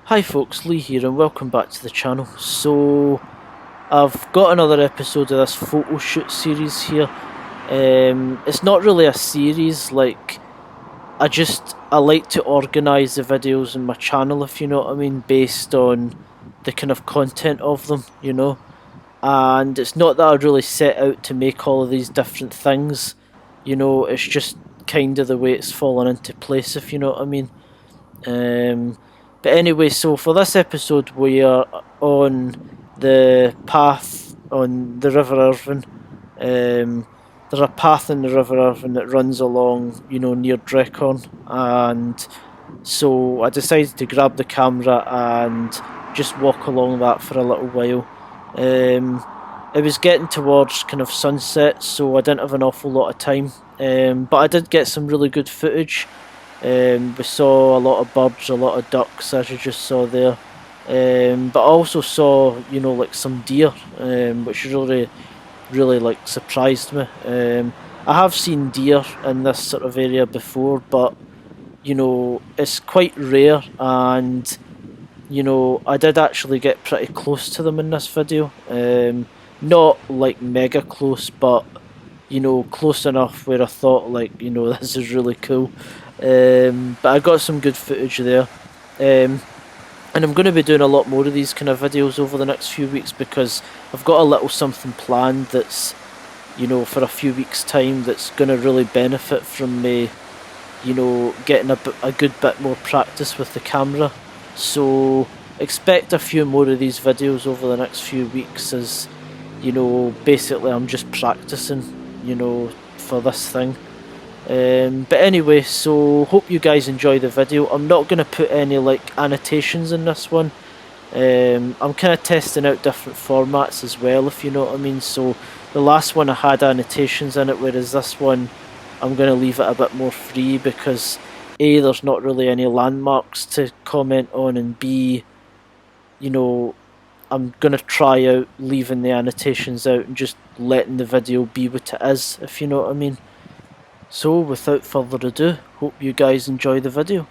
Hi folks, Lee here and welcome back to the channel. So I've got another episode of this photo shoot series here. It's not really a series, like I like to organise the videos in my channel, if you know what I mean, based on the kind of content of them, you know. And it's not that I really set out to make all of these different things, you know, it's just kind of the way it's fallen into place, if you know what I mean. Um, but anyway, so for this episode, we are on the path on the River Irvine. There's a path in the River Irvine that runs along, you know, near Dreghorn, and so I decided to grab the camera and just walk along that for a little while. It was getting towards kind of sunset, so I didn't have an awful lot of time, but I did get some really good footage. We saw a lot of birds, a lot of ducks, as you just saw there. But I also saw, you know, like some deer, which really like surprised me. I have seen deer in this sort of area before, but you know, it's quite rare, and you know, I did actually get pretty close to them in this video. Not like mega close, but you know, close enough where I thought, like, you know, this is really cool. But I got some good footage there. Um, and I'm going to be doing a lot more of these kind of videos over the next few weeks because I've got a little something planned that's, you know, for a few weeks' time that's going to really benefit from me, you know, getting a good bit more practice with the camera. So expect a few more of these videos over the next few weeks as, you know, basically I'm just practicing, you know, for this thing. But anyway, so hope you guys enjoy the video. I'm not going to put any like annotations in this one. I'm kind of testing out different formats as well, if you know what I mean. So the last one I had annotations in it, whereas this one I'm going to leave it a bit more free because A, there's not really any landmarks to comment on, and B, you know, I'm going to try out leaving the annotations out and just letting the video be what it is, if you know what I mean. So without further ado, hope you guys enjoy the video.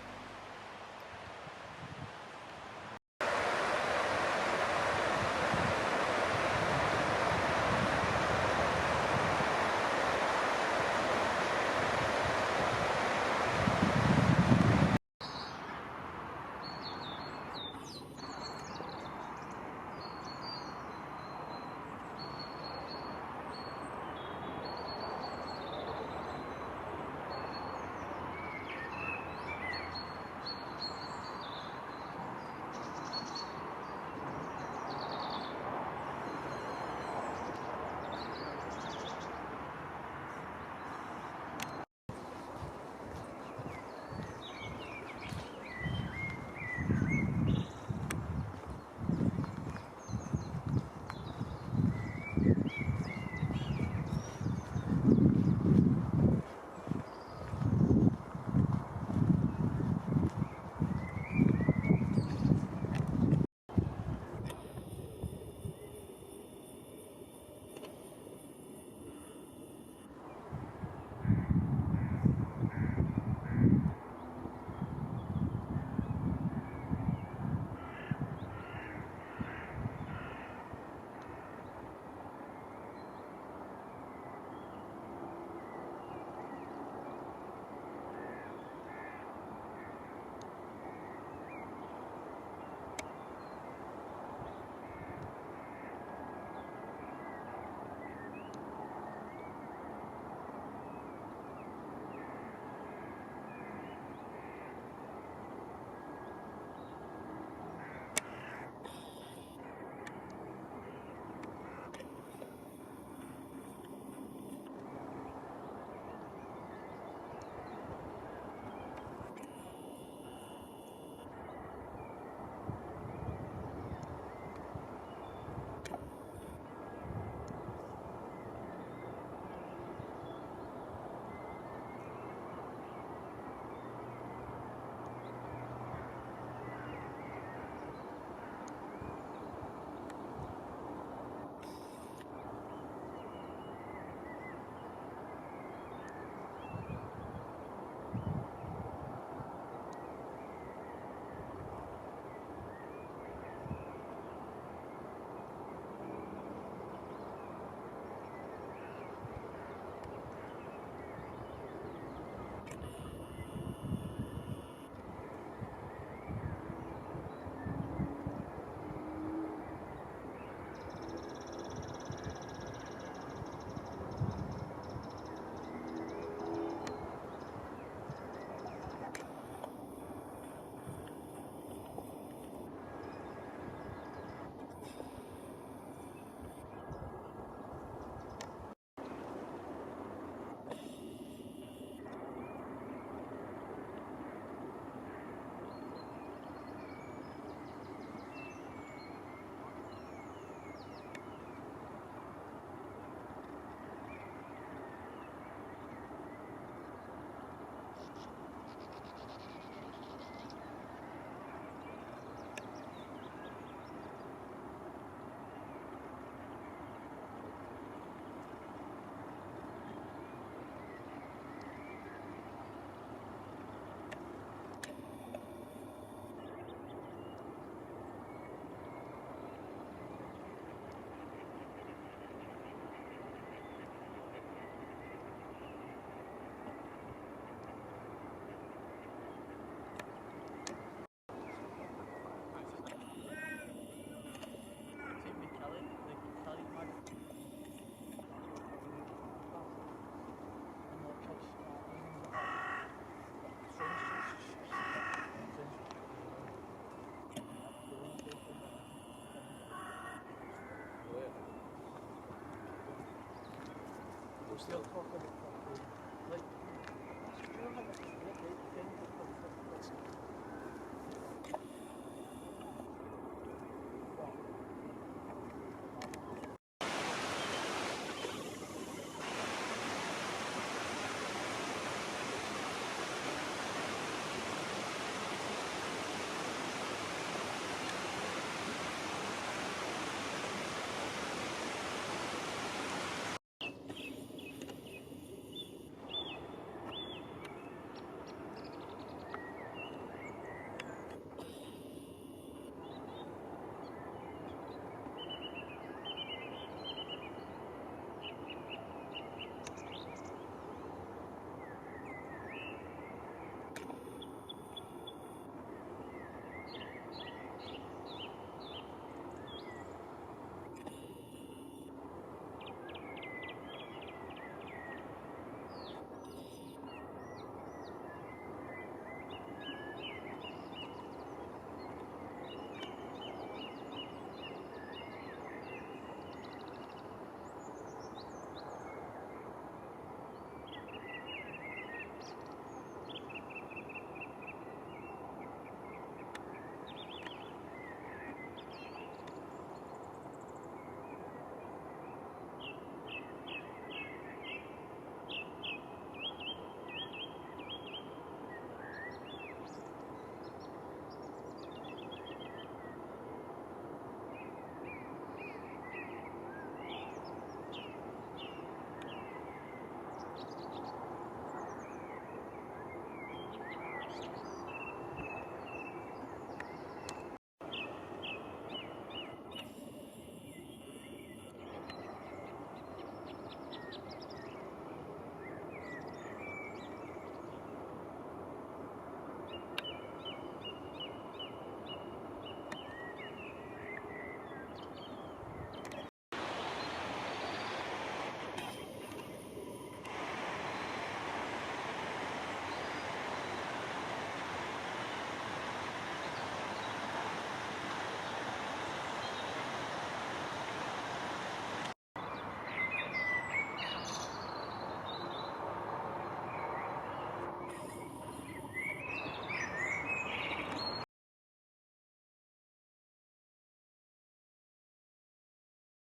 You're talking about